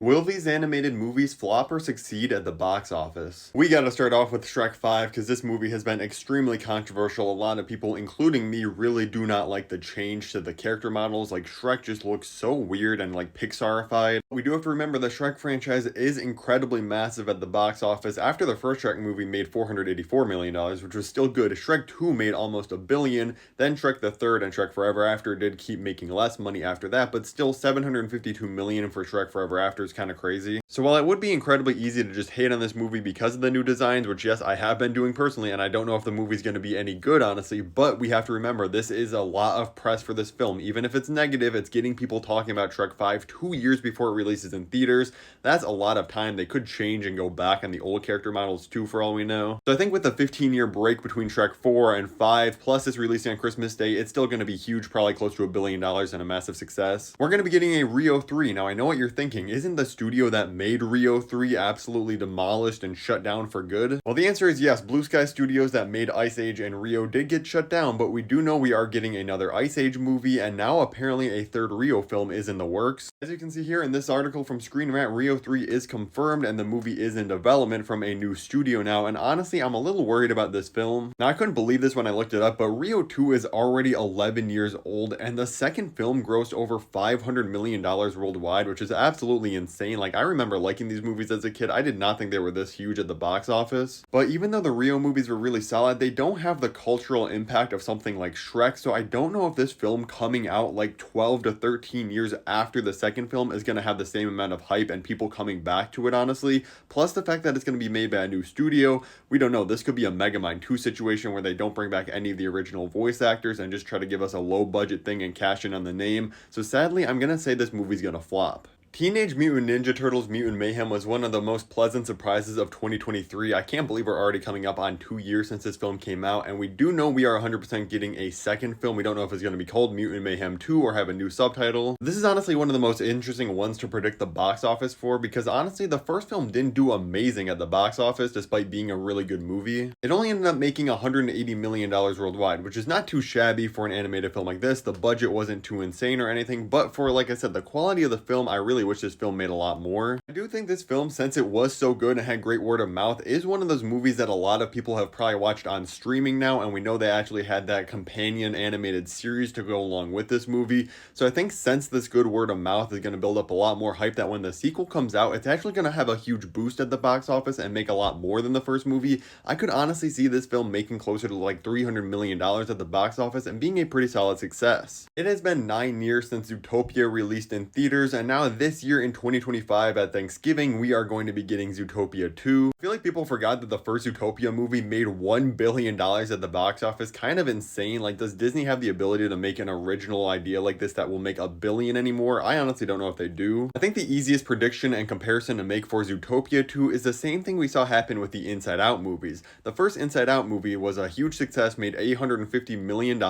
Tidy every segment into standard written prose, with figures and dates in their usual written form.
Will these animated movies flop or succeed at the box office? We gotta start off with Shrek 5 because this movie has been extremely controversial. A lot of people, including me, really do not like the change to the character models. Like, Shrek just looks so weird and like Pixarified. We do have to remember the Shrek franchise is incredibly massive at the box office. After the first Shrek movie made $484 million, which was still good, Shrek 2 made almost $1 billion. Then Shrek the Third and Shrek Forever After did keep making less money after that, but still $752 million for Shrek Forever After is kind of crazy. So while it would be incredibly easy to just hate on this movie because of the new designs, which yes, I have been doing personally, and I don't know if the movie's going to be any good, honestly, but we have to remember this is a lot of press for this film. Even if it's negative, it's getting people talking about Shrek 5 2 years before it releases in theaters. That's a lot of time. They could change and go back on the old character models too, for all we know. So I think with the 15-year break between Shrek 4 and 5, plus it's releasing on Christmas Day, it's still going to be huge, probably close to $1 billion and a massive success. We're going to be getting a Rio 3. Now, I know what you're thinking. Isn't the studio that made Rio 3 absolutely demolished and shut down for good? Well, the answer is yes. Blue Sky Studios that made Ice Age and Rio did get shut down, but we do know we are getting another Ice Age movie, and now apparently a third Rio film is in the works. As you can see here in this article from Screen Rant, Rio 3 is confirmed and the movie is in development from a new studio now, and honestly, I'm a little worried about this film. Now, I couldn't believe this when I looked it up, but Rio 2 is already 11 years old, and the second film grossed over $500 million worldwide, which is absolutely insane. Like, I remember liking these movies as a kid. I did not think they were this huge at the box office. But even though the Rio movies were really solid, they don't have the cultural impact of something like Shrek, so I don't know if this film coming out like 12 to 13 years after the second film is going to have the same amount of hype and people coming back to it, honestly. Plus the fact that it's going to be made by a new studio, we don't know. This could be a Megamind 2 situation where they don't bring back any of the original voice actors and just try to give us a low budget thing and cash in on the name. So sadly, I'm going to say this movie's going to flop. Teenage Mutant Ninja Turtles Mutant Mayhem was one of the most pleasant surprises of 2023. I can't believe we're already coming up on 2 years since this film came out, and we do know we are 100% getting a second film. We don't know if it's going to be called Mutant Mayhem 2 or have a new subtitle. This is honestly one of the most interesting ones to predict the box office for, because honestly, the first film didn't do amazing at the box office despite being a really good movie. It only ended up making $180 million worldwide, which is not too shabby for an animated film like this. The budget wasn't too insane or anything, but for, like I said, the quality of the film, I really wish this film made a lot more. I do think this film, since it was so good and had great word of mouth, is one of those movies that a lot of people have probably watched on streaming now, and we know they actually had that companion animated series to go along with this movie. So I think since this good word of mouth is going to build up a lot more hype, that when the sequel comes out, it's actually going to have a huge boost at the box office and make a lot more than the first movie. I could honestly see this film making closer to like $300 million at the box office and being a pretty solid success. It has been 9 years since Zootopia released in theaters, and now this year in 2025 at Thanksgiving, we are going to be getting Zootopia 2. I feel like people forgot that the first Zootopia movie made $1 billion at the box office. Kind of insane. Like, does Disney have the ability to make an original idea like this that will make $1 billion anymore? I honestly don't know if they do. I think the easiest prediction and comparison to make for Zootopia 2 is the same thing we saw happen with the Inside Out movies. The first Inside Out movie was a huge success, made $850 million,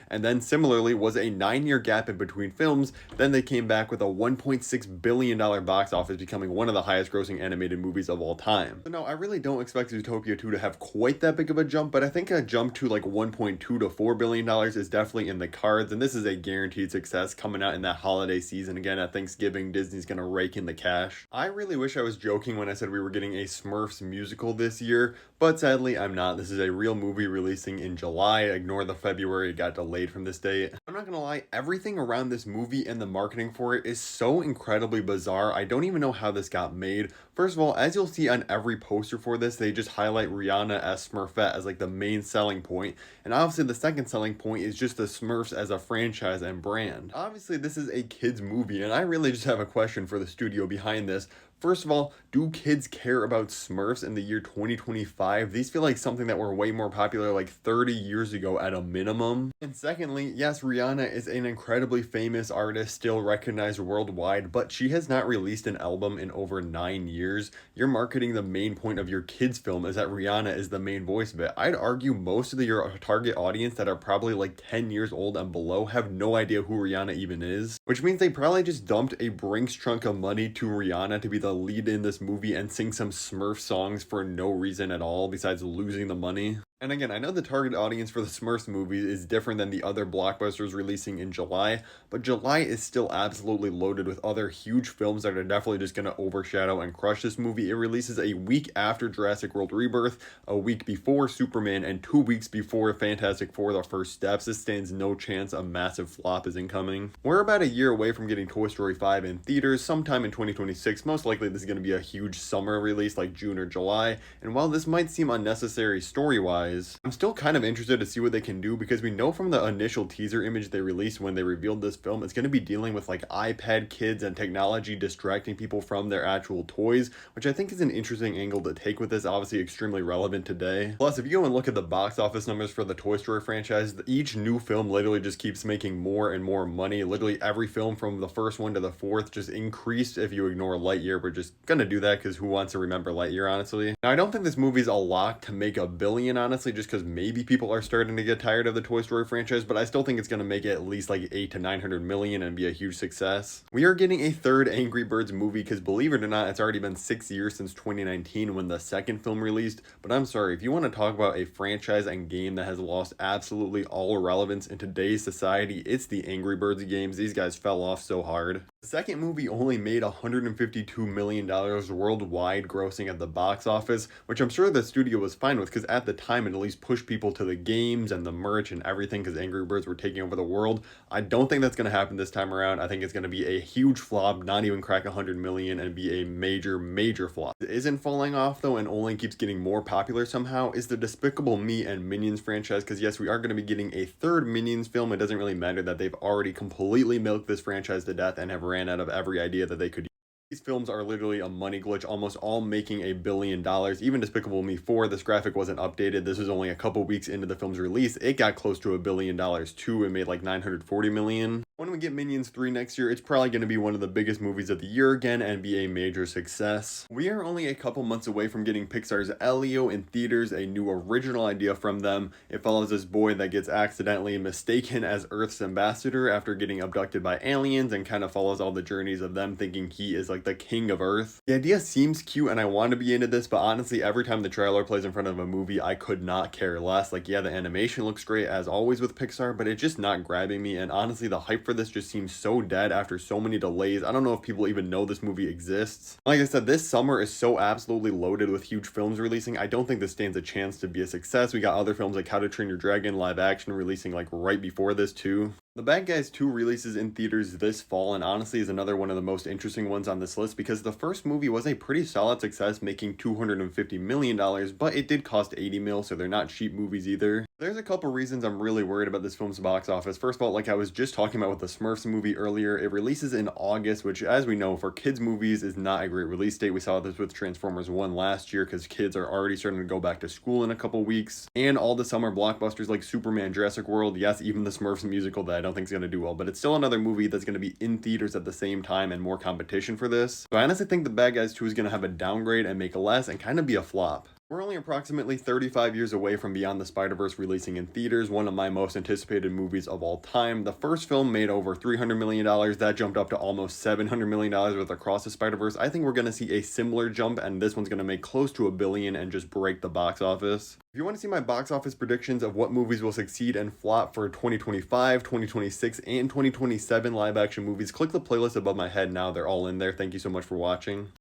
and then similarly was a 9-year gap in between films. Then they came back with a $1.6 billion box office, becoming one of the highest grossing animated movies of all time. So no, I really don't expect Zootopia 2 to have quite that big of a jump, but I think a jump to like $1.2 to $4 billion is definitely in the cards, and this is a guaranteed success coming out in that holiday season. Again, at Thanksgiving, Disney's gonna rake in the cash. I really wish I was joking when I said we were getting a Smurfs musical this year, but sadly I'm not. This is a real movie releasing in July. Ignore the February, it got delayed from this date. I'm not gonna lie, everything around this movie and the marketing for it is so incredibly bizarre. I don't even know how this got made. First of all, as you'll see on every poster for this, they just highlight Rihanna as Smurfette as like the main selling point. And obviously the second selling point is just the Smurfs as a franchise and brand. Obviously this is a kids movie, and I really just have a question for the studio behind this. First of all, do kids care about Smurfs in the year 2025? These feel like something that were way more popular like 30 years ago at a minimum. And secondly, yes, Rihanna is an incredibly famous artist, still recognized worldwide, but she has not released an album in over 9 years. You're marketing the main point of your kids film is that Rihanna is the main voice of it. I'd argue most of your target audience that are probably like 10 years old and below have no idea who Rihanna even is, which means they probably just dumped a Brinks chunk of money to Rihanna to be the lead in this movie and sing some Smurf songs for no reason at all besides losing the money. And again, I know the target audience for the Smurfs movie is different than the other blockbusters releasing in July, but July is still absolutely loaded with other huge films that are definitely just going to overshadow and crush this movie. It releases a week after Jurassic World Rebirth, a week before Superman, and 2 weeks before Fantastic Four: The First Steps. This stands no chance a massive flop is incoming. We're about a year away from getting Toy Story 5 in theaters sometime in 2026. Most likely this is going to be a huge summer release like June or July, and while this might seem unnecessary story-wise, I'm still kind of interested to see what they can do, because we know from the initial teaser image they released when they revealed this film, it's going to be dealing with like iPad kids and technology distracting people from their actual toys, which I think is an interesting angle to take with this, obviously extremely relevant today. Plus, if you go and look at the box office numbers for the Toy Story franchise, each new film literally just keeps making more and more money. Literally every film from the first one to the fourth just increased if you ignore Lightyear. We're just gonna do that because who wants to remember Lightyear, honestly? Now, I don't think this movie's a lock to make $1 billion, honestly, just because maybe people are starting to get tired of the Toy Story franchise, but I still think it's going to make at least like 800 to 900 million and be a huge success. We are getting a third Angry Birds movie because, believe it or not, it's already been 6 years since 2019 when the second film released, but I'm sorry, if you want to talk about a franchise and game that has lost absolutely all relevance in today's society, it's the Angry Birds games. These guys fell off so hard. The second movie only made $152 million worldwide grossing at the box office, which I'm sure the studio was fine with because at the time it at least pushed people to the games and the merch and everything because Angry Birds were taking over the world. I don't think that's going to happen this time around. I think it's going to be a huge flop, not even crack 100 million, and be a major flop. It isn't falling off though and only keeps getting more popular somehow is the Despicable Me and Minions franchise, because yes, we are going to be getting a third Minions film. It doesn't really matter that they've already completely milked this franchise to death and have ran out of every idea that they could. These films are literally a money glitch, almost all making $1 billion. Even Despicable Me 4, this graphic wasn't updated. This was only a couple weeks into the film's release. It got close to $1 billion too. It made like 940 million. When we get Minions 3 next year, it's probably going to be one of the biggest movies of the year again and be a major success. We are only a couple months away from getting Pixar's Elio in theaters, a new original idea from them. It follows this boy that gets accidentally mistaken as Earth's ambassador after getting abducted by aliens and kind of follows all the journeys of them thinking he is like the king of Earth. The idea seems cute and I want to be into this, but honestly, every time the trailer plays in front of a movie, I could not care less. Like, yeah, the animation looks great as always with Pixar, but it's just not grabbing me, and honestly, the hype for this just seems so dead after so many delays. I don't know if people even know this movie exists. Like I said, this summer is so absolutely loaded with huge films releasing. I don't think this stands a chance to be a success. We got other films like How to Train Your Dragon live action releasing like right before this too. The Bad Guys 2 releases in theaters this fall and honestly is another one of the most interesting ones on this list because the first movie was a pretty solid success, making $250 million, but it did cost 80 mil, so they're not cheap movies either. There's a couple reasons I'm really worried about this film's box office. First of all, like I was just talking about with the Smurfs movie earlier, it releases in August, which as we know for kids movies is not a great release date. We saw this with Transformers 1 last year because kids are already starting to go back to school in a couple weeks. And all the summer blockbusters like Superman, Jurassic World, yes, even the Smurfs musical that I don't think is going to do well, but it's still another movie that's going to be in theaters at the same time and more competition for this. So I honestly think The Bad Guys 2 is going to have a downgrade and make less and kind of be a flop. We're only approximately 35 years away from Beyond the Spider-Verse releasing in theaters, one of my most anticipated movies of all time. The first film made over $300 million. That jumped up to almost $700 million with Across the Spider-Verse. I think we're going to see a similar jump, and this one's going to make close to $1 billion and just break the box office. If you want to see my box office predictions of what movies will succeed and flop for 2025, 2026, and 2027 live action movies, click the playlist above my head now. They're all in there. Thank you so much for watching.